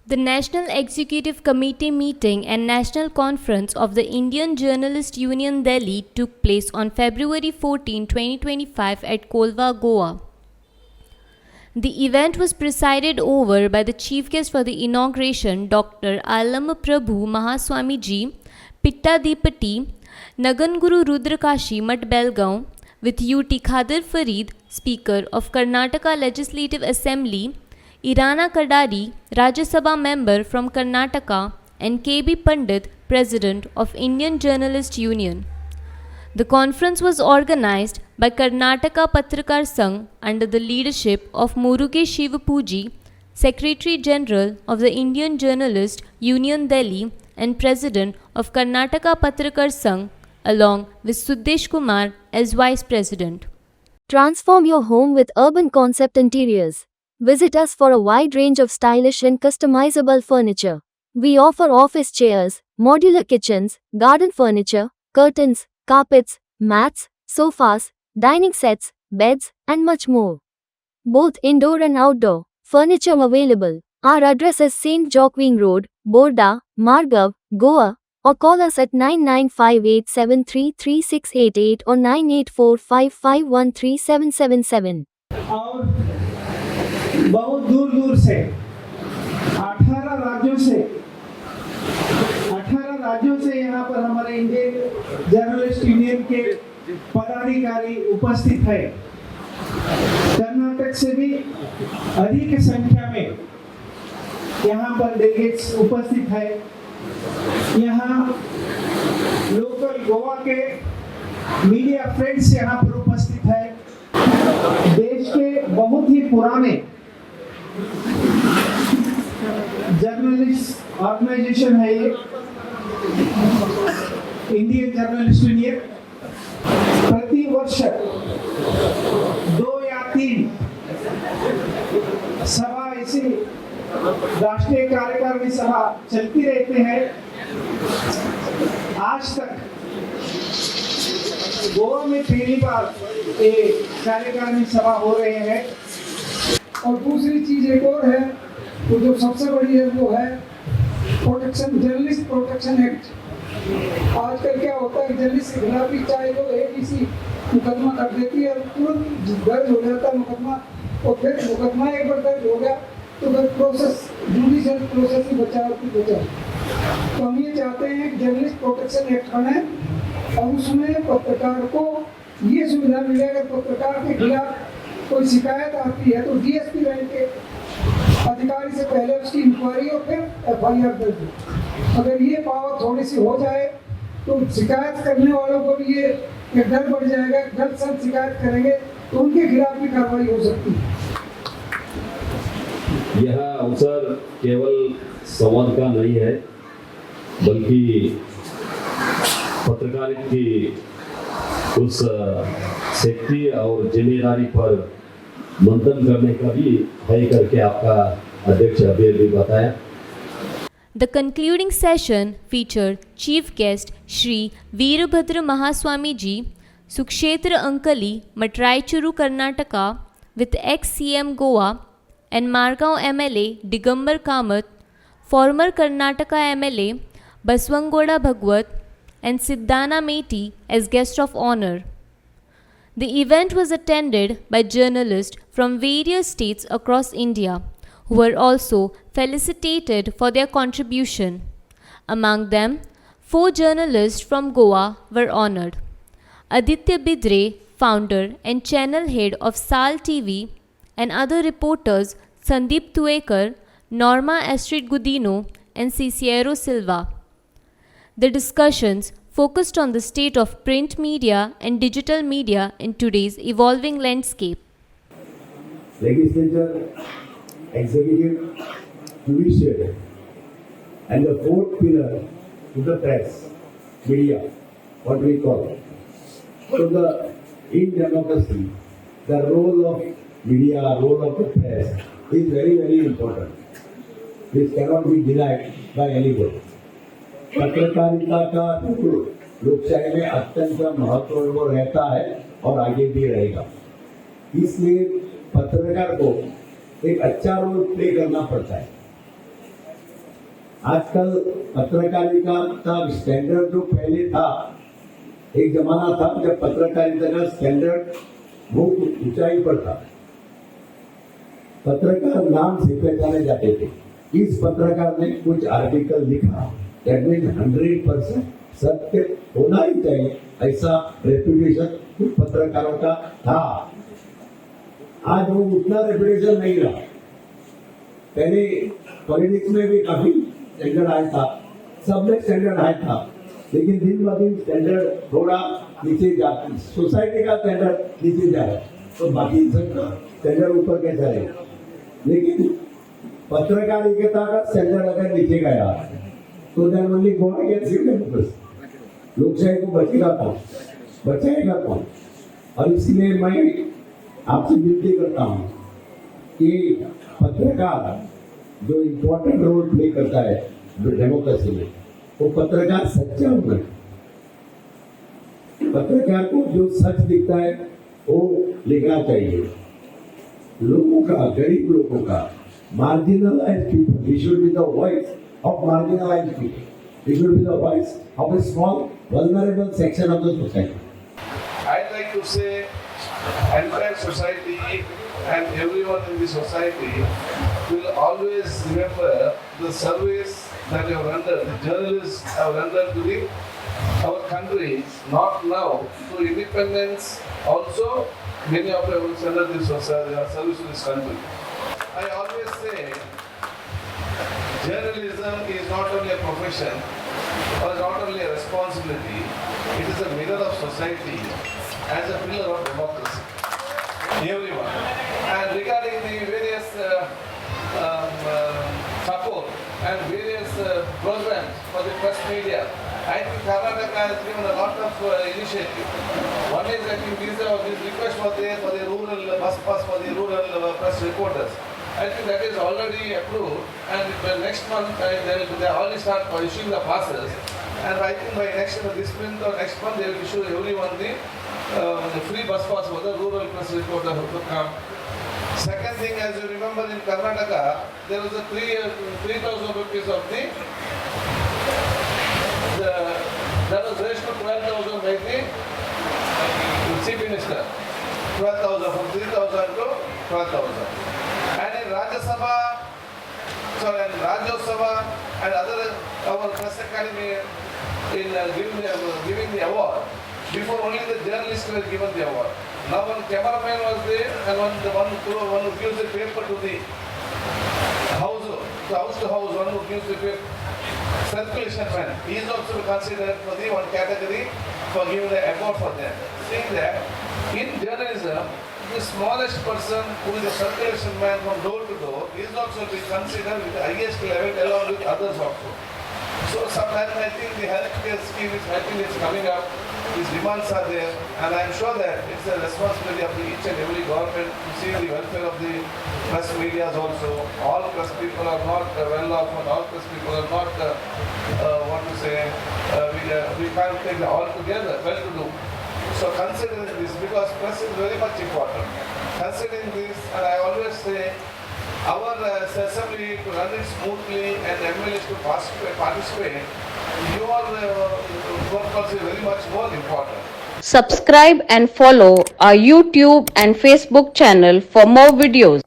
The National Executive Committee meeting and National Conference of the Indian Journalist Union Delhi took place on February 14, 2025 at Kolva, Goa. The event was presided over by the chief guest for the inauguration, Dr. Alam Prabhu Mahaswami Ji, Pitta Dipati, Naganguru Rudrakashi Mat Belgaon, with UT Khadir Farid, Speaker of Karnataka Legislative Assembly, Irana Kadari, Rajya Sabha member from Karnataka, and KB Pandit, President of Indian Journalist Union. The conference was organized by Karnataka Patrakar Sangh under the leadership of Murugesh Shivapuji, Secretary General of the Indian Journalist Union Delhi and President of Karnataka Patrakar Sangh, along with Suddesh Kumar as Vice President. Transform your home with Urban Concept Interiors. Visit us for a wide range of stylish and customizable furniture. We offer office chairs, modular kitchens, garden furniture, curtains, carpets, mats, sofas, dining sets, beds, and much more. Both indoor and outdoor furniture available. Our address is St. Joaquin Road, Borda, Margav, Goa, or call us at 9958733688 or 9845513777. और बहुत दूर दूर से 18 राज्यों से यहाँ पर हमारे इंडियन जर्नलिस्ट यूनियन के पदाधिकारी उपस्थित है। कर्नाटक से भी अधिक संख्या में यहाँ पर डेलीगेट्स उपस्थित है। यहाँ लोकल गोवा के मीडिया फ्रेंड्स यहाँ पर उपस्थित है। देश के बहुत ही पुराने जर्नलिस्ट ऑर्गेनाइजेशन है ये इंडियन जर्नलिस्ट यूनियन। प्रति वर्ष 2 या 3 सभा ऐसी राष्ट्रीय कार्यकारिणी सभा चलती रहते हैं। आज तक गोवा में पहली बार ये कार्यकारिणी सभा हो रहे हैं। और दूसरी चीज एक और है, तो जो सबसे बड़ी है वो है जर्नलिस्ट प्रोटेक्शन एक्ट। आजकल क्या होता है, जर्नलिस्ट के खिलाफ भी चाहे वो ABC मुकदमा कर देती है, तुरंत दर्ज हो जाता है मुकदमा, और फिर मुकदमा एक बार दर्ज हो गया तो फिर प्रोसेस जुडिशियल प्रोसेस ही बचा। तो हम ये चाहते हैं कि जर्नलिस्ट प्रोटेक्शन एक्ट बने और उसमें पत्रकार को ये सुविधा मिले, अगर पत्रकार के खिलाफ कोई शिकायत आती है तो DSP रैंक के अधिकारी से पहले उसकी इंक्वायरी और फिर FIR दर्ज हो। अगर ये पावर थोड़ी सी हो जाए तो शिकायत करने वालों को भी ये डर बढ़ जाएगा, जल्द से जल्द शिकायत करेंगे तो उनके खिलाफ भी कार्रवाई हो सकती है। यह अवसर केवल संवाद का नहीं है, बल्कि पत्रकारिता की उस सेफ्टी और जिम्मेदारी पर मंथन करने का भी है करके आपका अध्यक्ष अभी भी बताया। The concluding session featured Chief Guest Shri Veerbhadra Mahaswami Ji, Sukshetra Ankali, Matraichuru, Karnataka, with ex-CM Goa and Margaon MLA Digambar Kamath, former Karnataka MLA Baswangoda Bhagwat, and Siddhana Meti as guest of honor. The event was attended by journalists from various states across India, who were also felicitated for their contribution. Among them, 4 journalists from Goa were honored. Aditya Bidre, founder and channel head of Sal TV, and other reporters Sandeep Tuekar, Norma Astrid Gudino, and Cicero Silva. The discussions focused on the state of print media and digital media in today's evolving landscape. Legislature, executive, judiciary, and the 4th pillar is the press, media, what we call. So in democracy, the role of media, role of the press is very, very important. This cannot be denied by anybody. पत्रकारिता का लोकशाही में अत्यंत महत्वपूर्ण रहता है और आगे भी रहेगा। इसलिए पत्रकार को एक अच्छा रोल प्ले करना पड़ता है। आजकल पत्रकारिता का स्टैंडर्ड जो पहले था, एक जमाना था जब पत्रकारिता का स्टैंडर्ड बहुत ऊंचाई पर था। पत्रकार नाम से पहचाने जाते थे। इस पत्रकार ने कुछ आर्टिकल लिखा, दैट मीन 100% सत्य होना ही चाहिए, ऐसा रेपुटेशन कुछ पत्रकारों का था। आज वो उतना रेपुटेशन नहीं रहा। पहले पॉलिटिक्स में भी काफी स्टैंडर्ड हाई था, सब में स्टैंडर्ड हाई था, लेकिन दिन ब दिन स्टैंडर्ड थोड़ा नीचे जाता, सोसाइटी का स्टैंडर्ड नीचे जा रहा है, तो बाकी सबका स्टैंडर्ड ऊपर कैसा है। लेकिन पत्रकारिता का स्टैंडर्ड अगर नीचे गया तो then only God can save democracy. लोकशाही को बचेगा कौन, बचाएगा कौन? और इसलिए मैं आपसे विनती करता हूँ कि पत्रकार जो इम्पोर्टेंट रोल प्ले करता है डेमोक्रेसी में, वो पत्रकार सच्चा होना है। पत्रकार को जो सच दिखता है वो लिखना चाहिए। लोगों का, गरीब लोगों का, marginalized people, we should be the voice of marginalized people. We should be the voice of a small, vulnerable section of the society. I'd like to say, entire society and everyone in the society will always remember the service that you have rendered, the journalists have rendered to our country, not now, to independence. Also, many of them have rendered this service to this country. I always say, journalism is not only a profession or not only a responsibility, it is a mirror of society as a pillar of democracy. Everyone. And regarding the various support and various programs for the press media, I think Karnataka has given a lot of initiative. One is, I think, this request was there for the rural bus pass for the rural press reporters. I think that is already approved, and next month they already start issuing the passes. And I think by this month or next month they will issue everyone the free bus pass for the rural press reporter who could come. Second thing, as you remember, in Karnataka there was a 3,000 rupees of that was raised to 12,000 by the Chief Minister. 12,000, from 3,000 to 12,000. And in Rajya Sabha, and Rajya Sabha and other our press academy in giving the award. Before only the journalists were given the award. Now one cameraman was there and one who gives the paper to the house to house, one who gives the paper. Circulation man, he is also considered for the one category for giving the award for them. Seeing that in journalism, the smallest person who is a circulation man from door to door is also be considered with the highest level along with others also. So sometimes I think the healthcare scheme is coming up, these demands are there, and I am sure that it's a responsibility of each and every government to see the welfare of the press media also. All press people are not well off, and all press people are not, we can't take it all together, well to do. So considering this, because press is very much important, considering this, and I always say, our assembly to run it smoothly and MLAs to participate, your purpose is very much more important. Subscribe and follow our YouTube and Facebook channel for more videos.